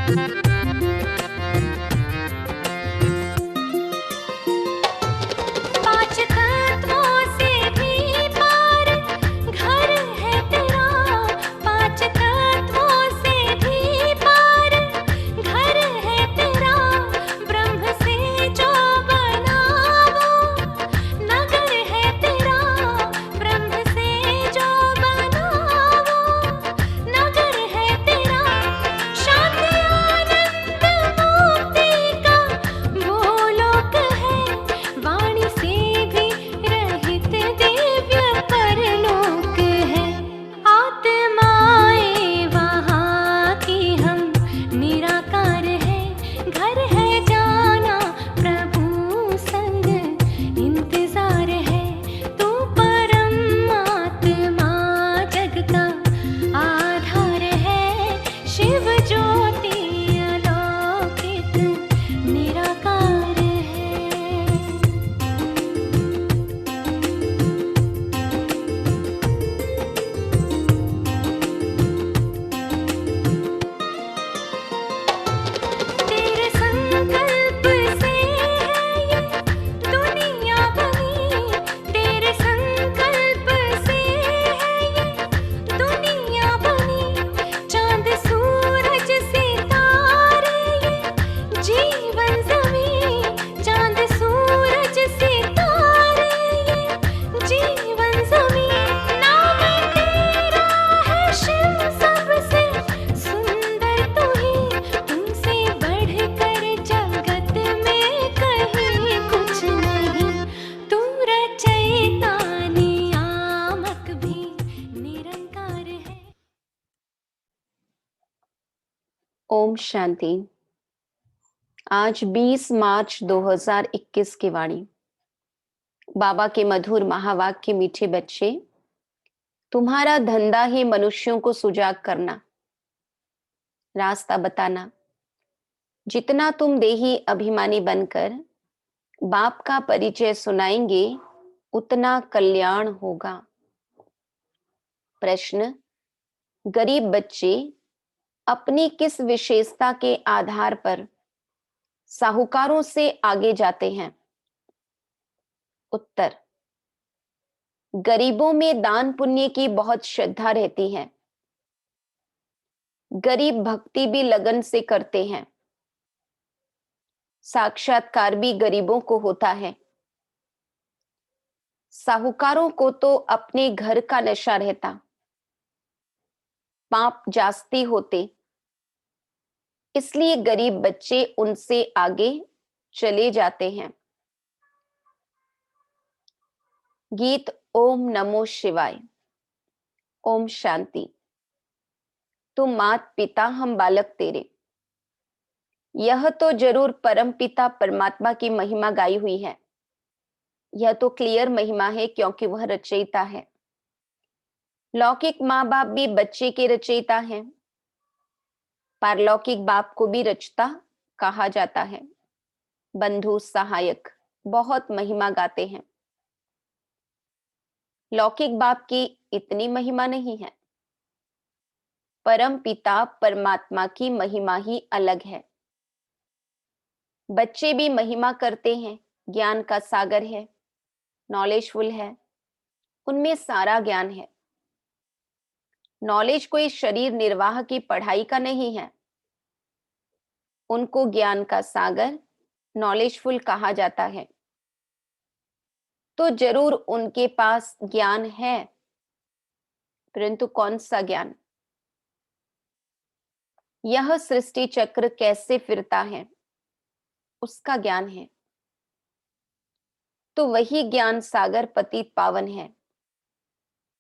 पांच तत्वों से भी पार घर है तेरा, पांच तत्वों से भी पार घर है तेरा। ब्रह्म से जो बना वो नगर है तेरा, ब्रह्म से जो बना वो नगर है तेरा। शांति आनंद मुक्ति का वो लोक है, वाणी से भी रहित दिव्य परलोक है। आत्माएं वहाँ की हम निराकार है, घर है जाना प्रभु संग इंतजार है। तू परमात्मा जग का आधार है, शिव ज्योति अलौकिक निराकार है। तेरे संकल्प से है ये दुनिया बनी, तेरे संकल्प से है ये दुनिया बनी। चांद सूरज सितारे ये जीवन जमी, चांद सूरज सितारे ये जीवन जमी। नाम तेरा है शिव सबसे सुंदर तू ही, तुमसे बढ़कर जगत में कहीं कुछ नहीं। तू रचयिता नियामक भी निरंकार है। ओम शांति। आज 20 मार्च 2021 की वाणी। बाबा के मधुर महावाक्य। मीठे बच्चे, तुम्हारा धंधा ही मनुष्यों को सुजाग करना, रास्ता बताना। जितना तुम देही अभिमानी बनकर बाप का परिचय सुनाएंगे, उतना कल्याण होगा। प्रश्न: गरीब बच्चे अपनी किस विशेषता के आधार पर साहूकारों से आगे जाते हैं? उत्तर: गरीबों में दान पुण्य की बहुत श्रद्धा रहती है। गरीब भक्ति भी लगन से करते हैं। साक्षात्कार भी गरीबों को होता है। साहूकारों को तो अपने घर का नशा रहता, पाप जास्ती होते, इसलिए गरीब बच्चे उनसे आगे चले जाते हैं। गीत ओम नमो शिवाय। ओम शांति। तुम मात पिता, हम बालक तेरे। यह तो जरूर परम पिता परमात्मा की महिमा गाई हुई है। यह तो क्लियर महिमा है, क्योंकि वह रचयिता है। लौकिक माँ बाप भी बच्चे के रचयिता हैं। पारलौकिक बाप को भी रचता कहा जाता है। बंधु सहायक बहुत महिमा गाते हैं। लौकिक बाप की इतनी महिमा नहीं है। परम पिता परमात्मा की महिमा ही अलग है। बच्चे भी महिमा करते हैं। ज्ञान का सागर है, नॉलेजफुल है, उनमें सारा ज्ञान है। नॉलेज कोई शरीर निर्वाह की पढ़ाई का नहीं है। उनको ज्ञान का सागर, नॉलेजफुल कहा जाता है। तो जरूर उनके पास ज्ञान है, परंतु कौन सा ज्ञान? यह सृष्टि चक्र कैसे फिरता है, उसका ज्ञान है। तो वही ज्ञान सागर पतित पावन है।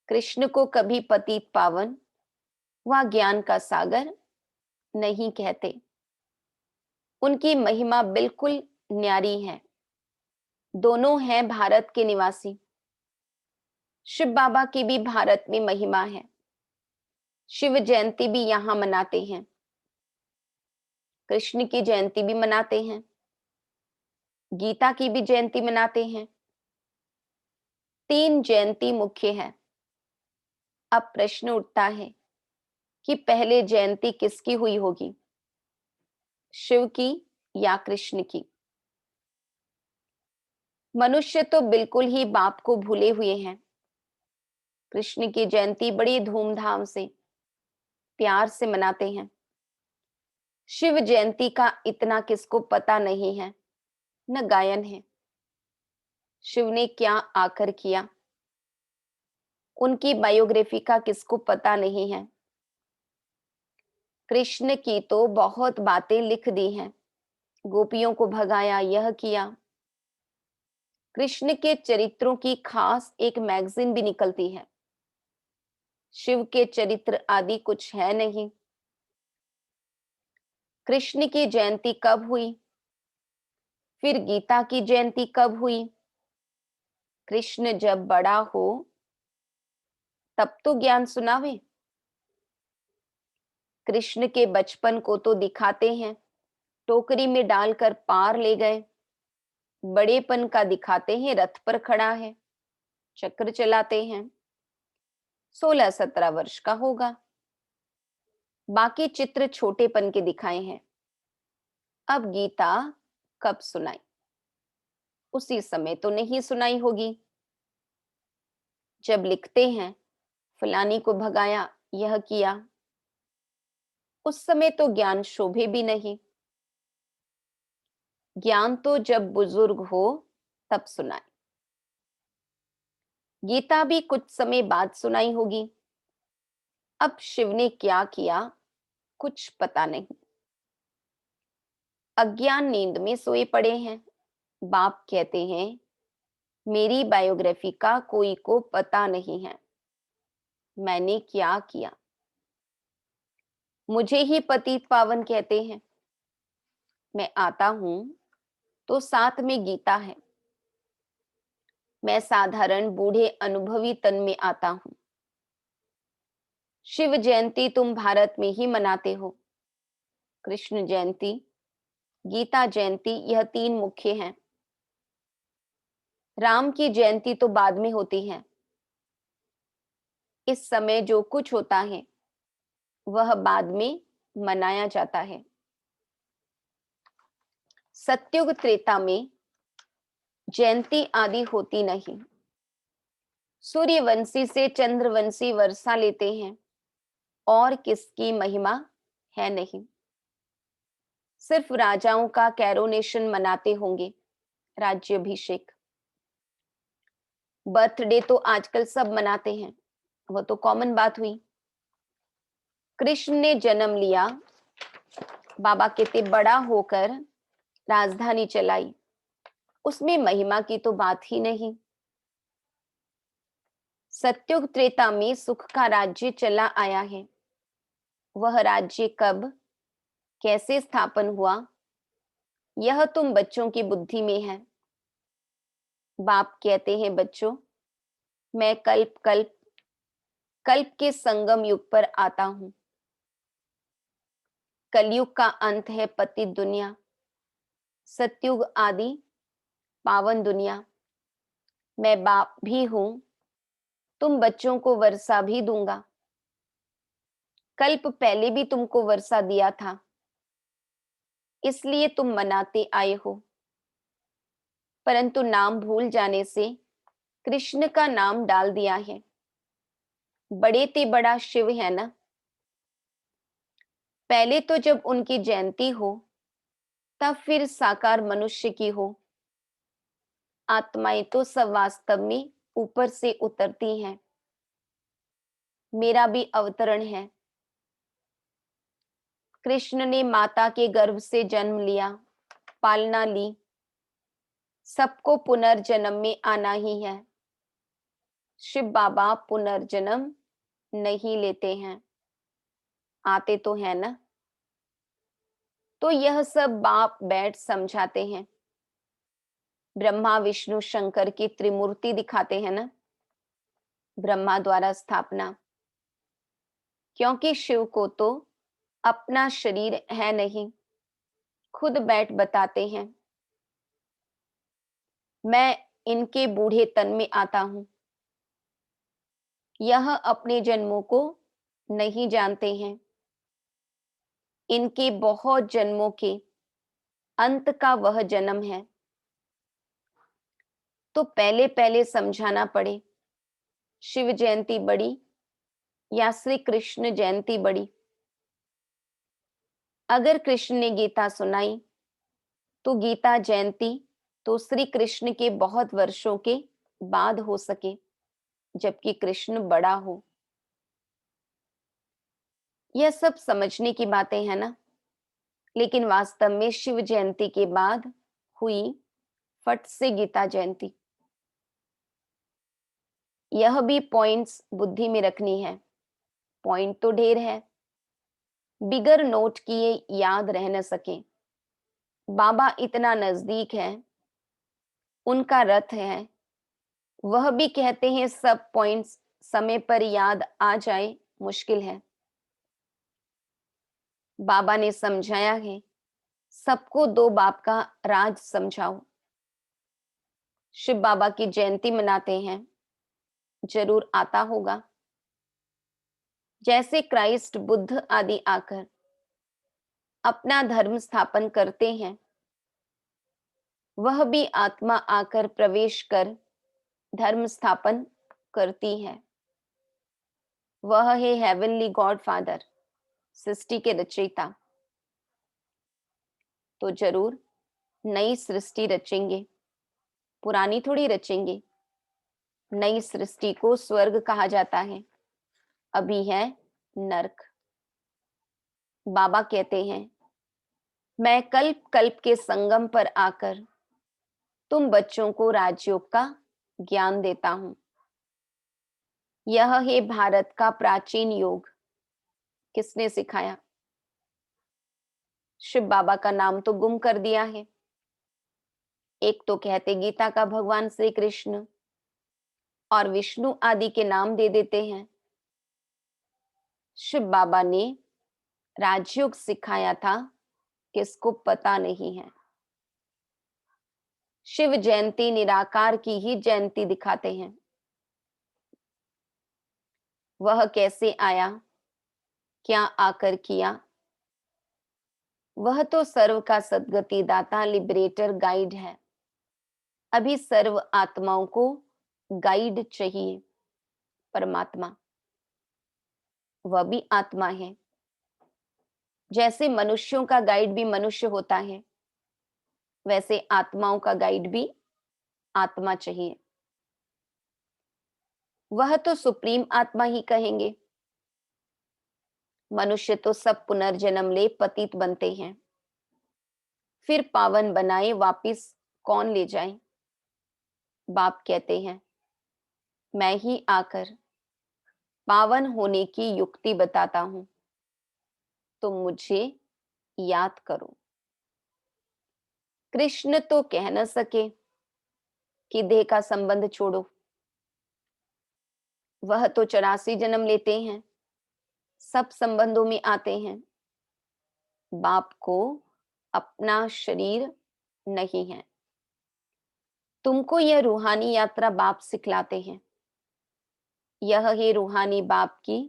कृष्ण को कभी पतित पावन व ज्ञान का सागर नहीं कहते। उनकी महिमा बिल्कुल न्यारी है। दोनों हैं भारत के निवासी। शिव बाबा की भी भारत में महिमा है। शिव जयंती भी यहां मनाते हैं। कृष्ण की जयंती भी मनाते हैं। गीता की भी जयंती मनाते हैं। 3 जयंती मुख्य है। अब प्रश्न उठता है कि पहले जयंती किसकी हुई होगी? शिव की या कृष्ण की? मनुष्य तो बिल्कुल ही बाप को भूले हुए हैं। कृष्ण की जयंती बड़ी धूमधाम से, प्यार से मनाते हैं। शिव जयंती का इतना किसको पता नहीं है, न गायन है। शिव ने क्या आकर किया, उनकी बायोग्राफी का किसको पता नहीं है। कृष्ण की तो बहुत बातें लिख दी हैं। गोपियों को भगाया, यह किया। कृष्ण के चरित्रों की खास एक मैगजीन भी निकलती है। शिव के चरित्र आदि कुछ है नहीं। कृष्ण की जयंती कब हुई, फिर गीता की जयंती कब हुई? कृष्ण जब बड़ा हो तब तो ज्ञान सुनावे। कृष्ण के बचपन को तो दिखाते हैं, टोकरी में डालकर पार ले गए। बड़ेपन का दिखाते हैं, रथ पर खड़ा है, चक्र चलाते हैं, 16-17 वर्ष का होगा। बाकी चित्र छोटेपन के दिखाए हैं। अब गीता कब सुनाई? उसी समय तो नहीं सुनाई होगी। जब लिखते हैं फलानी को भगाया, यह किया, उस समय तो ज्ञान शोभे भी नहीं। ज्ञान तो जब बुजुर्ग हो तब सुनाए। गीता भी कुछ समय बाद सुनाई होगी। अब शिव ने क्या किया, कुछ पता नहीं। अज्ञान नींद में सोए पड़े हैं। बाप कहते हैं मेरी बायोग्राफी का कोई को पता नहीं है, मैंने क्या किया। मुझे ही पतित पावन कहते हैं। मैं आता हूं तो साथ में गीता है। मैं साधारण बूढ़े अनुभवी तन में आता हूं। शिव जयंती तुम भारत में ही मनाते हो। कृष्ण जयंती, गीता जयंती, यह 3 मुख्य हैं। राम की जयंती तो बाद में होती है। इस समय जो कुछ होता है वह बाद में मनाया जाता है। सत्युग त्रेता में जयंती आदि होती नहीं। सूर्यवंशी से चंद्रवंशी वर्षा लेते हैं और किसकी महिमा है नहीं। सिर्फ राजाओं का कैरोनेशन मनाते होंगे, राज्याभिषेक। बर्थडे तो आजकल सब मनाते हैं, वो तो कॉमन बात हुई। कृष्ण ने जन्म लिया, बाबा कहते बड़ा होकर राजधानी चलाई, उसमें महिमा की तो बात ही नहीं। सत्युग त्रेता में सुख का राज्य चला आया है। वह राज्य कब कैसे स्थापन हुआ, यह तुम बच्चों की बुद्धि में है। बाप कहते हैं बच्चों, मैं कल्प कल्प कल्प के संगम युग पर आता हूं। कलयुग का अंत है पतित दुनिया, सतयुग आदि पावन दुनिया। मैं बाप भी हूं, तुम बच्चों को वर्षा भी दूंगा। कल्प पहले भी तुमको वर्षा दिया था, इसलिए तुम मनाते आए हो। परंतु नाम भूल जाने से कृष्ण का नाम डाल दिया है। बड़े ते बड़ा शिव है ना। पहले तो जब उनकी जयंती हो तब फिर साकार मनुष्य की हो। आत्माएं तो सब वास्तव में ऊपर से उतरती हैं। मेरा भी अवतरण है। कृष्ण ने माता के गर्भ से जन्म लिया, पालना ली। सबको पुनर्जन्म में आना ही है। शिव बाबा पुनर्जन्म नहीं लेते हैं, आते तो है ना। तो यह सब बाप बैठ समझाते हैं। ब्रह्मा विष्णु शंकर की त्रिमूर्ति दिखाते हैं ना, ब्रह्मा द्वारा स्थापना। क्योंकि शिव को तो अपना शरीर है नहीं, खुद बैठ बताते हैं मैं इनके बूढ़े तन में आता हूं। यह अपने जन्मों को नहीं जानते हैं। इनके बहुत जन्मों के अंत का वह जन्म है, तो पहले पहले समझाना पड़े शिव जयंती बड़ी या श्री कृष्ण जयंती बड़ी। अगर कृष्ण ने गीता सुनाई तो गीता जयंती तो श्री कृष्ण के बहुत वर्षों के बाद हो सके, जबकि कृष्ण बड़ा हो। यह सब समझने की बातें हैं ना, लेकिन वास्तव में शिव जयंती के बाद हुई फट से गीता जयंती। यह भी पॉइंट्स बुद्धि में रखनी है। पॉइंट तो ढेर है, बिगर नोट किए याद रह न सके। बाबा इतना नजदीक है, उनका रथ है, वह भी कहते हैं सब पॉइंट्स समय पर याद आ जाए मुश्किल है। बाबा ने समझाया है, सबको दो बाप का राज समझाओ। शिव बाबा की जयंती मनाते हैं, जरूर आता होगा। जैसे क्राइस्ट बुद्ध आदि आकर अपना धर्म स्थापन करते हैं, वह भी आत्मा आकर प्रवेश कर धर्म स्थापन करती है। वह है हेवनली गॉड फादर, सृष्टि के रचयिता। तो जरूर नई सृष्टि रचेंगे, पुरानी थोड़ी रचेंगे। नई सृष्टि को स्वर्ग कहा जाता है, अभी है नरक। बाबा कहते हैं, मैं कल्प कल्प के संगम पर आकर तुम बच्चों को राजयोग का ज्ञान देता हूं। यह है भारत का प्राचीन योग। किसने सिखाया? शिव बाबा का नाम तो गुम कर दिया है। एक तो कहते गीता का भगवान श्री कृष्ण और विष्णु आदि के नाम दे देते हैं। शिव बाबा ने राजयोग सिखाया था, किसको पता नहीं है। शिव जयंती निराकार की ही जयंती दिखाते हैं। वह कैसे आया, क्या आकर किया, वह तो सर्व का सद्गति दाता लिबरेटर गाइड है। अभी सर्व आत्माओं को गाइड चाहिए, परमात्मा। वह भी आत्मा है। जैसे मनुष्यों का गाइड भी मनुष्य होता है, वैसे आत्माओं का गाइड भी आत्मा चाहिए। वह तो सुप्रीम आत्मा ही कहेंगे। मनुष्य तो सब पुनर्जन्म ले पतित बनते हैं, फिर पावन बनाए वापिस कौन ले जाए? बाप कहते हैं, मैं ही आकर पावन होने की युक्ति बताता हूं, तो मुझे याद करो। कृष्ण तो कह न सके कि देह का संबंध छोड़ो। वह तो 84 जन्म लेते हैं, सब संबंधों में आते हैं। बाप को अपना शरीर नहीं है। तुमको यह रूहानी यात्रा बाप सिखलाते हैं। यह है रूहानी बाप की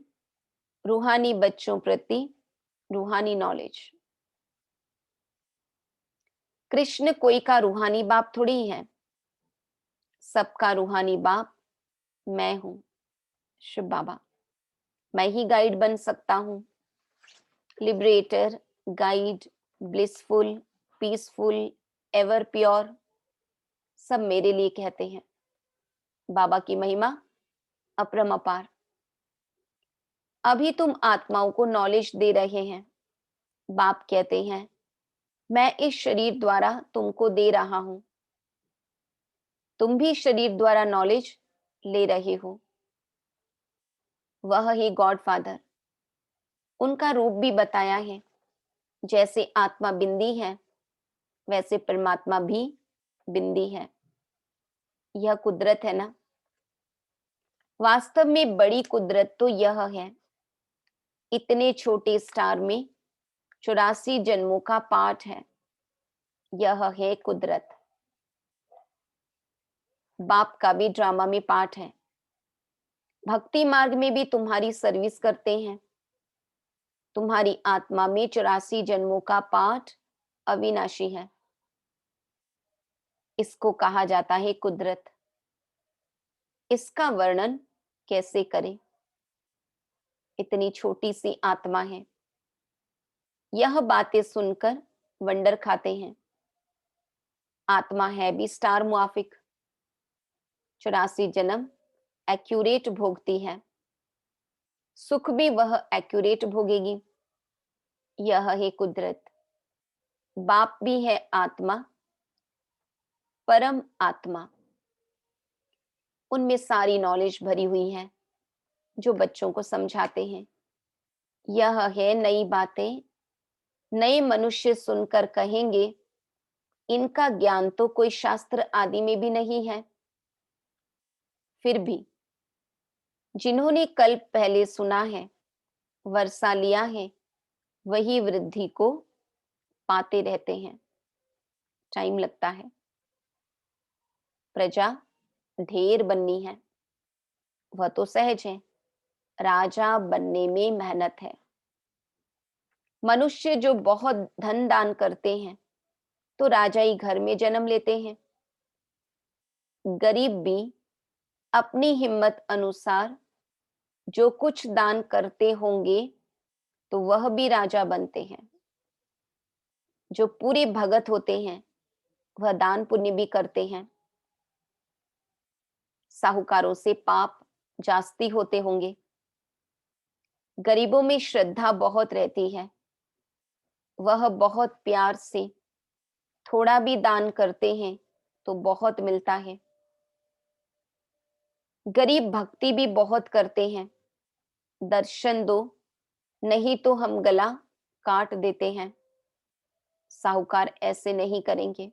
रूहानी बच्चों प्रति रूहानी नॉलेज। कृष्ण कोई का रूहानी बाप थोड़ी है, सबका रूहानी बाप मैं हूं, शिव बाबा। मैं ही गाइड बन सकता हूं, liberator, guide, blissful, peaceful, ever pure, सब मेरे लिए कहते हैं। बाबा की महिमा अपरम अपार। अभी तुम आत्माओं को नॉलेज दे रहे हैं। बाप कहते हैं, मैं इस शरीर द्वारा तुमको दे रहा हूं, तुम भी शरीर द्वारा नॉलेज ले रहे हो। वह ही गॉड फादर। उनका रूप भी बताया है। जैसे आत्मा बिंदी है, वैसे परमात्मा भी बिंदी है। यह कुदरत है ना। वास्तव में बड़ी कुदरत तो यह है, इतने छोटे स्टार में 84 जन्मों का पाठ है। यह है कुदरत। बाप का भी ड्रामा में पाठ है। भक्ति मार्ग में भी तुम्हारी सर्विस करते हैं। तुम्हारी आत्मा में 84 जन्मों का पाठ अविनाशी है। इसको कहा जाता है कुदरत। इसका वर्णन कैसे करें? इतनी छोटी सी आत्मा है। यह बातें सुनकर वंडर खाते हैं। आत्मा है भी स्टार मुआफिक। 84 जन्म एक्यूरेट भोगती है। सुख भी वह एक्यूरेट भोगेगी। यह है कुदरत। बाप भी है आत्मा, परम आत्मा। उनमें सारी नॉलेज भरी हुई है जो बच्चों को समझाते हैं। यह है नई बातें। नए मनुष्य सुनकर कहेंगे इनका ज्ञान तो कोई शास्त्र आदि में भी नहीं है। फिर भी जिन्होंने कल्प पहले सुना है, वर्षा लिया है, वही वृद्धि को पाते रहते हैं। टाइम लगता है। प्रजा ढेर बननी है, वह तो सहज है। राजा बनने में मेहनत है। मनुष्य जो बहुत धन दान करते हैं तो राजाई घर में जन्म लेते हैं। गरीब भी अपनी हिम्मत अनुसार जो कुछ दान करते होंगे तो वह भी राजा बनते हैं। जो पूरे भगत होते हैं वह दान पुण्य भी करते हैं। साहूकारों से पाप जास्ती होते होंगे। गरीबों में श्रद्धा बहुत रहती है। वह बहुत प्यार से थोड़ा भी दान करते हैं तो बहुत मिलता है। गरीब भक्ति भी बहुत करते हैं। दर्शन दो, नहीं तो हम गला काट देते हैं। साहूकार ऐसे नहीं करेंगे।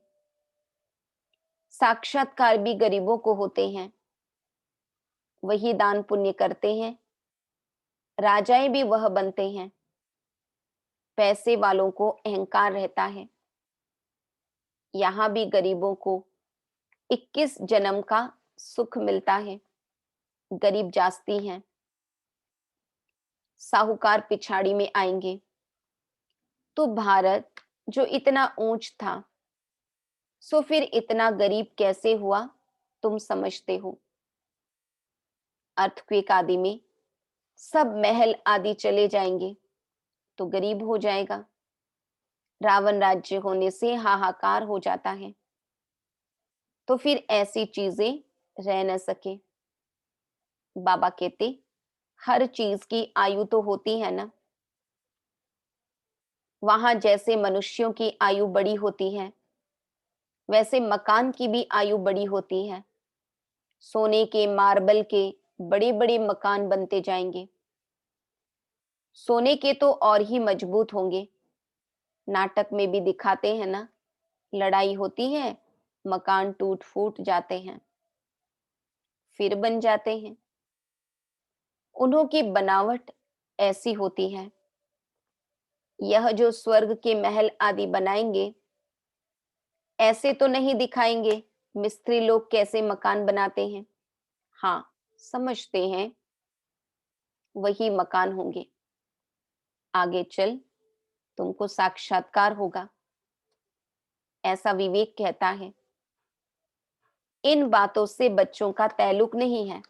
साक्षात्कार भी गरीबों को होते हैं, वही दान पुण्य करते हैं। राजाएं भी वह बनते हैं। पैसे वालों को अहंकार रहता है। यहां भी गरीबों को 21 जन्म का सुख मिलता है। गरीब जास्ती हैं। साहूकार पिछाड़ी में आएंगे। तो भारत जो इतना ऊंच था, सो फिर इतना गरीब कैसे हुआ, तुम समझते हो। अर्थक्वेक आदि में सब महल आदि चले जाएंगे तो गरीब हो जाएगा। रावण राज्य होने से हाहाकार हो जाता है। तो फिर ऐसी चीजें रह न सके। बाबा कहते हर चीज की आयु तो होती है ना। वहां जैसे मनुष्यों की आयु बड़ी होती है, वैसे मकान की भी आयु बड़ी होती है। सोने के, मार्बल के बड़े बड़े मकान बनते जाएंगे। सोने के तो और ही मजबूत होंगे। नाटक में भी दिखाते हैं ना, लड़ाई होती है, मकान टूट फूट जाते हैं, फिर बन जाते हैं। उन्हों की बनावट ऐसी होती है। यह जो स्वर्ग के महल आदि बनाएंगे, ऐसे तो नहीं दिखाएंगे मिस्त्री लोग कैसे मकान बनाते हैं। हाँ, समझते हैं वही मकान होंगे। आगे चल तुमको साक्षात्कार होगा, ऐसा विवेक कहता है। इन बातों से बच्चों का ताल्लुक नहीं है।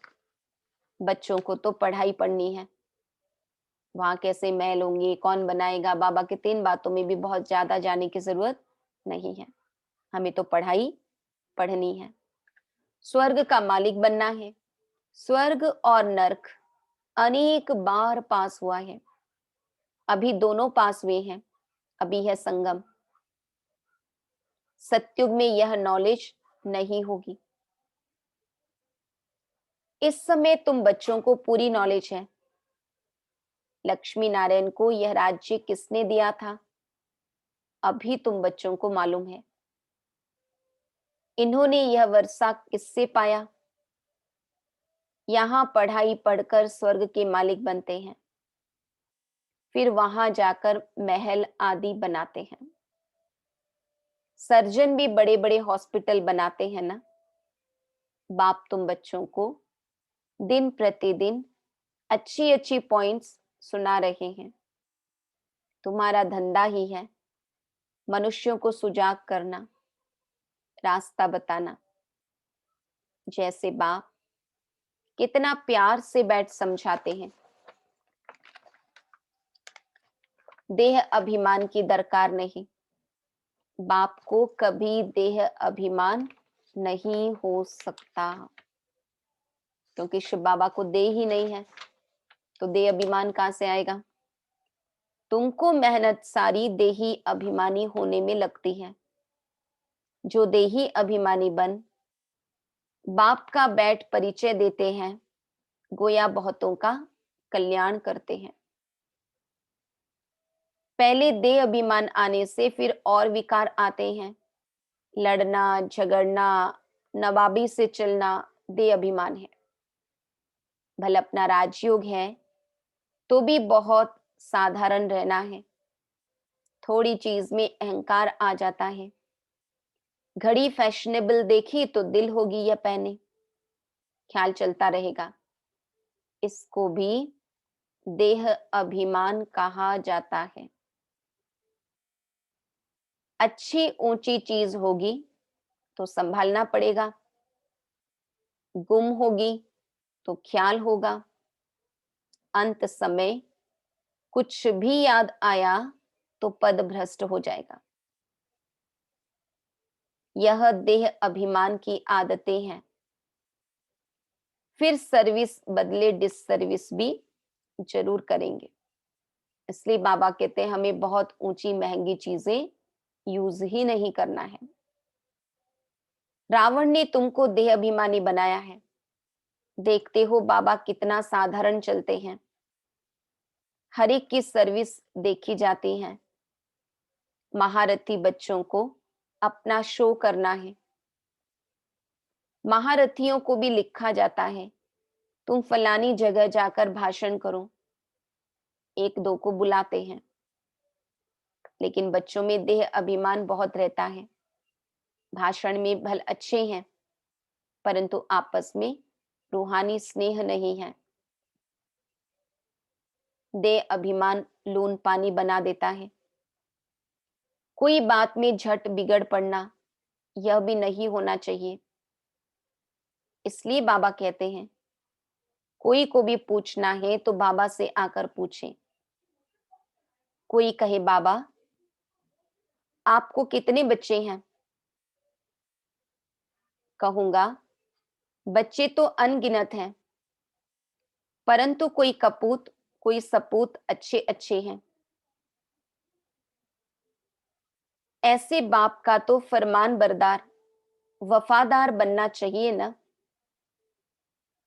बच्चों को तो पढ़ाई पढ़नी है। वहां कैसे महल होंगे, कौन बनाएगा, बाबा के 3 बातों में भी बहुत ज्यादा जाने की जरूरत नहीं है। हमें तो पढ़ाई पढ़नी है। स्वर्ग का मालिक बनना है। स्वर्ग और नरक अनेक बार पास हुआ है। अभी दोनों पास हुए हैं। अभी है संगम। सतयुग में यह नॉलेज नहीं होगी। इस समय तुम बच्चों को पूरी नॉलेज है। लक्ष्मी नारायण को यह राज्य किसने दिया था, अभी तुम बच्चों को मालूम है। इन्होंने यह वर्षा किससे पाया। यहां पढ़ाई पढ़कर स्वर्ग के मालिक बनते हैं, फिर वहां जाकर महल आदि बनाते हैं। सर्जन भी बड़े बड़े हॉस्पिटल बनाते हैं ना। बाप तुम बच्चों को दिन प्रतिदिन अच्छी अच्छी पॉइंट्स सुना रहे हैं। तुम्हारा धंधा ही है मनुष्यों को सुजाग करना, रास्ता बताना। जैसे बाप कितना प्यार से बैठ समझाते हैं। देह अभिमान की दरकार नहीं। बाप को कभी देह अभिमान नहीं हो सकता, क्योंकि शिव बाबा को देह ही नहीं है, तो देह अभिमान कहां से आएगा? तुमको मेहनत सारी देही अभिमानी होने में लगती है। जो देही अभिमानी बन बाप का बैठ परिचय देते हैं, गोया बहुतों का कल्याण करते हैं। पहले देह अभिमान आने से फिर और विकार आते हैं। लड़ना, झगड़ना, नवाबी से चलना देह अभिमान है। भले अपना राजयोग है तो भी बहुत साधारण रहना है। थोड़ी चीज में अहंकार आ जाता है। घड़ी फैशनेबल देखी तो दिल होगी यह पहने, ख्याल चलता रहेगा। इसको भी देह अभिमान कहा जाता है। अच्छी ऊंची चीज होगी तो संभालना पड़ेगा, गुम होगी तो ख्याल होगा। अंत समय कुछ भी याद आया तो पद भ्रष्ट हो जाएगा। यह देह अभिमान की आदतें हैं। फिर सर्विस बदले डिससर्विस भी जरूर करेंगे। इसलिए बाबा कहते हैं हमें बहुत ऊंची महंगी चीजें यूज ही नहीं करना है। रावण ने तुमको देह अभिमानी बनाया है। देखते हो बाबा कितना साधारण चलते हैं। हर एक की सर्विस देखी जाती है। महारथी बच्चों को अपना शो करना है। महारथियों को भी लिखा जाता है, तुम फलानी जगह जाकर भाषण करो। एक दो को बुलाते हैं, लेकिन बच्चों में देह अभिमान बहुत रहता है। भाषण में भल अच्छे हैं, परंतु आपस में रूहानी स्नेह नहीं है। देह अभिमान लून पानी बना देता है। कोई बात में झट बिगड़ पड़ना, यह भी नहीं होना चाहिए। इसलिए बाबा कहते हैं कोई को भी पूछना है तो बाबा से आकर पूछें। कोई कहे बाबा आपको कितने बच्चे हैं? कहूंगा बच्चे तो अनगिनत हैं, परंतु कोई कपूत कोई सपूत अच्छे अच्छे हैं। ऐसे बाप का तो फरमान बरदार वफादार बनना चाहिए ना।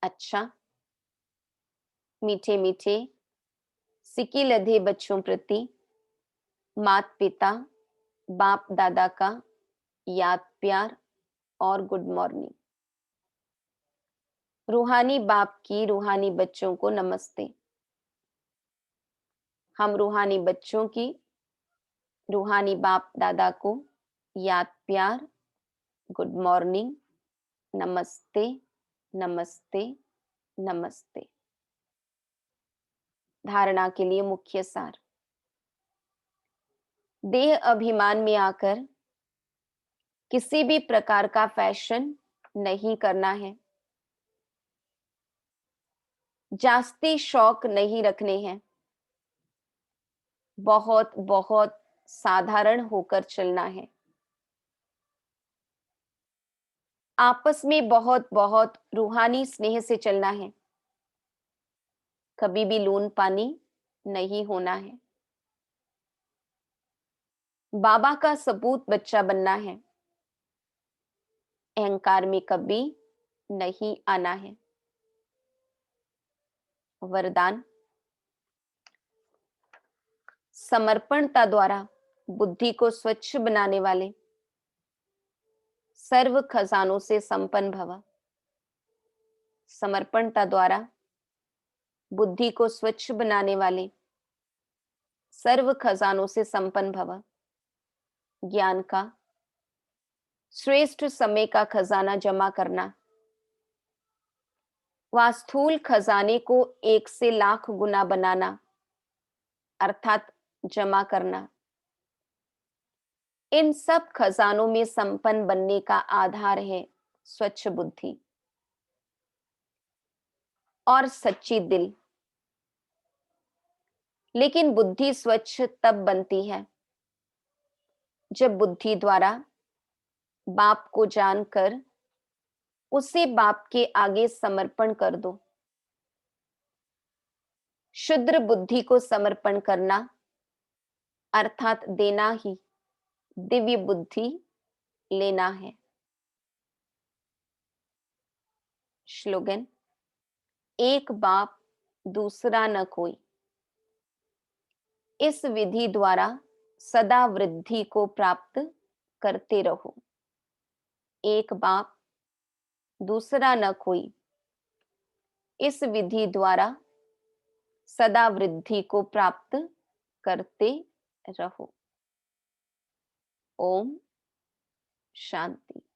अच्छा, मीठे मीठे सिकी लधे बच्चों प्रति मात पिता बाप दादा का याद प्यार और गुड मॉर्निंग। रूहानी बाप की रूहानी बच्चों को नमस्ते। हम रूहानी बच्चों की रूहानी बाप दादा को याद प्यार, गुड मॉर्निंग, नमस्ते नमस्ते नमस्ते। धारणा के लिए मुख्य सार। देह अभिमान में आकर किसी भी प्रकार का फैशन नहीं करना है। जास्ती शौक नहीं रखने हैं। बहुत बहुत साधारण होकर चलना है। आपस में बहुत बहुत रूहानी स्नेह से चलना है। कभी भी लून पानी नहीं होना है। बाबा का सपूत बच्चा बनना है। अहंकार में कभी नहीं आना है। वरदान। समर्पणता द्वारा बुद्धि को स्वच्छ बनाने वाले सर्व खजानों से संपन्न भव। समर्पणता द्वारा बुद्धि को स्वच्छ बनाने वाले सर्व खजानों से संपन्न भव। ज्ञान का श्रेष्ठ समय का खजाना जमा करना, व स्थूल खजाने को 1 से लाख गुना बनाना, अर्थात जमा करना। इन सब खजानों में संपन्न बनने का आधार है स्वच्छ बुद्धि और सच्ची दिल। लेकिन बुद्धि स्वच्छ तब बनती है जब बुद्धि द्वारा बाप को जानकर उसे बाप के आगे समर्पण कर दो। शुद्र बुद्धि को समर्पण करना अर्थात देना ही दिव्य बुद्धि लेना है। श्लोगन, एक बाप दूसरा न कोई। इस विधि द्वारा सदा वृद्धि को प्राप्त करते रहो। एक बाप दूसरा न कोई। इस विधि द्वारा सदा वृद्धि को प्राप्त करते रहो। ओम शांति।